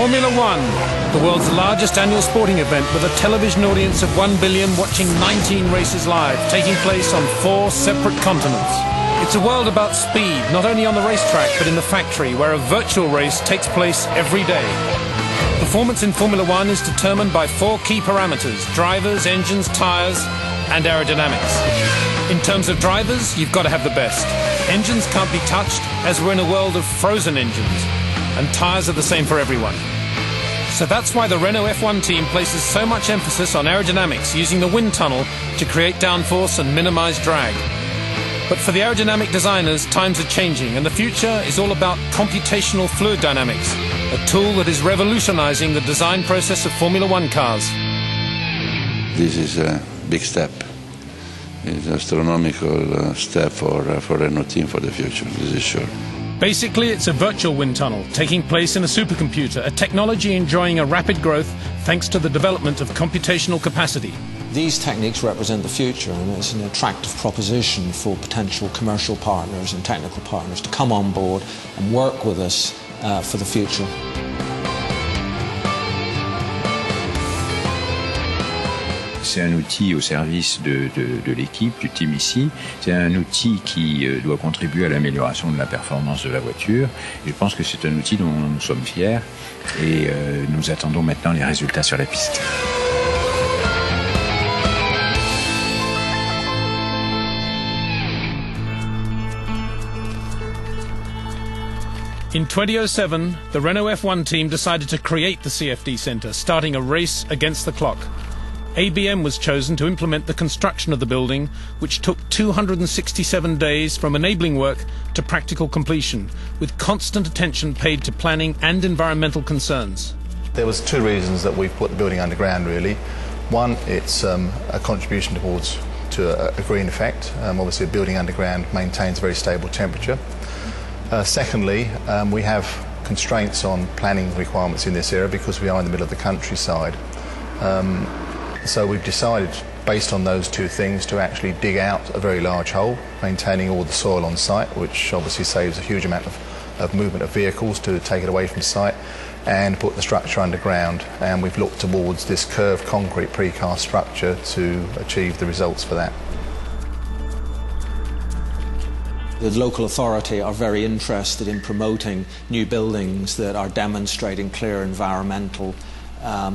Formula One, the world's largest annual sporting event with a television audience of 1 billion watching 19 races live, taking place on 4 separate continents. It's a world about speed, not only on the racetrack but in the factory, where a virtual race takes place every day. Performance in Formula One is determined by 4 key parameters: drivers, engines, tyres and aerodynamics. In terms of drivers, you've got to have the best. Engines can't be touched, as we're in a world of frozen engines, and tyres are the same for everyone. So that's why the Renault F1 team places so much emphasis on aerodynamics, using the wind tunnel to create downforce and minimise drag. But for the aerodynamic designers, times are changing, and the future is all about computational fluid dynamics, a tool that is revolutionising the design process of Formula One cars. This is a big step. It's an astronomical step for Renault team for the future, this is sure. Basically, it's a virtual wind tunnel taking place in a supercomputer, a technology enjoying a rapid growth thanks to the development of computational capacity. These techniques represent the future, and it's an attractive proposition for potential commercial partners and technical partners to come on board and work with us for the future. C'est un outil au service de l'équipe, du team ici. C'est un outil qui doit contribuer à l'amélioration de la performance de la voiture. Et je pense que c'est un outil dont nous sommes fiers et nous attendons maintenant les résultats sur la piste. In 2007, the Renault F1 team decided to create the CFD Centre, starting a race against the clock. ABM was chosen to implement the construction of the building, which took 267 days from enabling work to practical completion, with constant attention paid to planning and environmental concerns. There was 2 reasons that we've put the building underground, really. One, it's a contribution to a green effect. Obviously, a building underground maintains a very stable temperature. Secondly, we have constraints on planning requirements in this area because we are in the middle of the countryside. So we've decided, based on those 2 things, to actually dig out a very large hole, maintaining all the soil on site, which obviously saves a huge amount of movement of vehicles to take it away from site, and put the structure underground. And we've looked towards this curved concrete precast structure to achieve the results for that. The local authority are very interested in promoting new buildings that are demonstrating clear environmental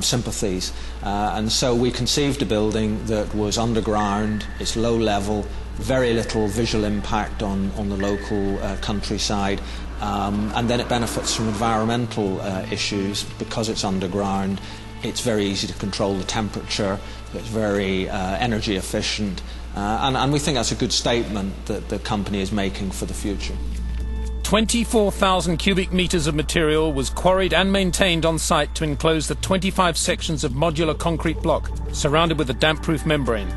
sympathies, and so we conceived a building that was underground, it's low level, very little visual impact on the local countryside, and then it benefits from environmental issues because it's underground. It's very easy to control the temperature, it's very energy efficient, and we think that's a good statement that the company is making for the future. 24,000 cubic metres of material was quarried and maintained on site to enclose the 25 sections of modular concrete block surrounded with a damp-proof membrane.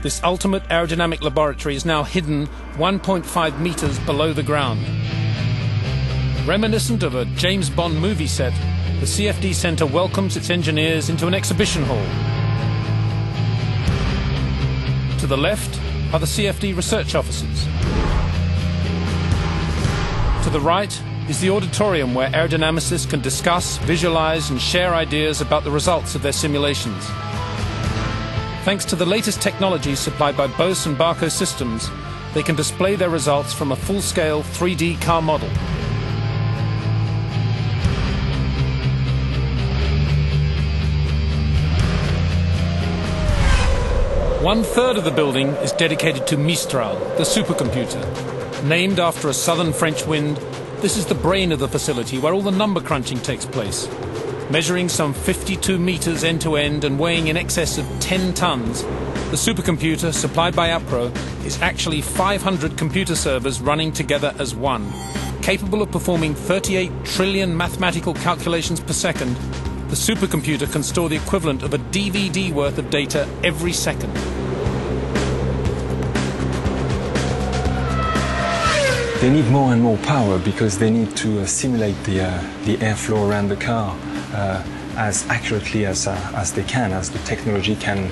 This ultimate aerodynamic laboratory is now hidden 1.5 metres below the ground. Reminiscent of a James Bond movie set, the CFD Centre welcomes its engineers into an exhibition hall. To the left are the CFD research offices. To the right is the auditorium where aerodynamicists can discuss, visualize and share ideas about the results of their simulations. Thanks to the latest technology supplied by Bose and Barco systems, they can display their results from a full-scale 3D car model. One-third of the building is dedicated to Mistral, the supercomputer. Named after a southern French wind, this is the brain of the facility where all the number crunching takes place. Measuring some 52 metres end-to-end and weighing in excess of 10 tonnes, the supercomputer, supplied by APRO, is actually 500 computer servers running together as one. Capable of performing 38 trillion mathematical calculations per second, the supercomputer can store the equivalent of a DVD worth of data every second. They need more and more power because they need to simulate the airflow around the car as accurately as they can, as the technology can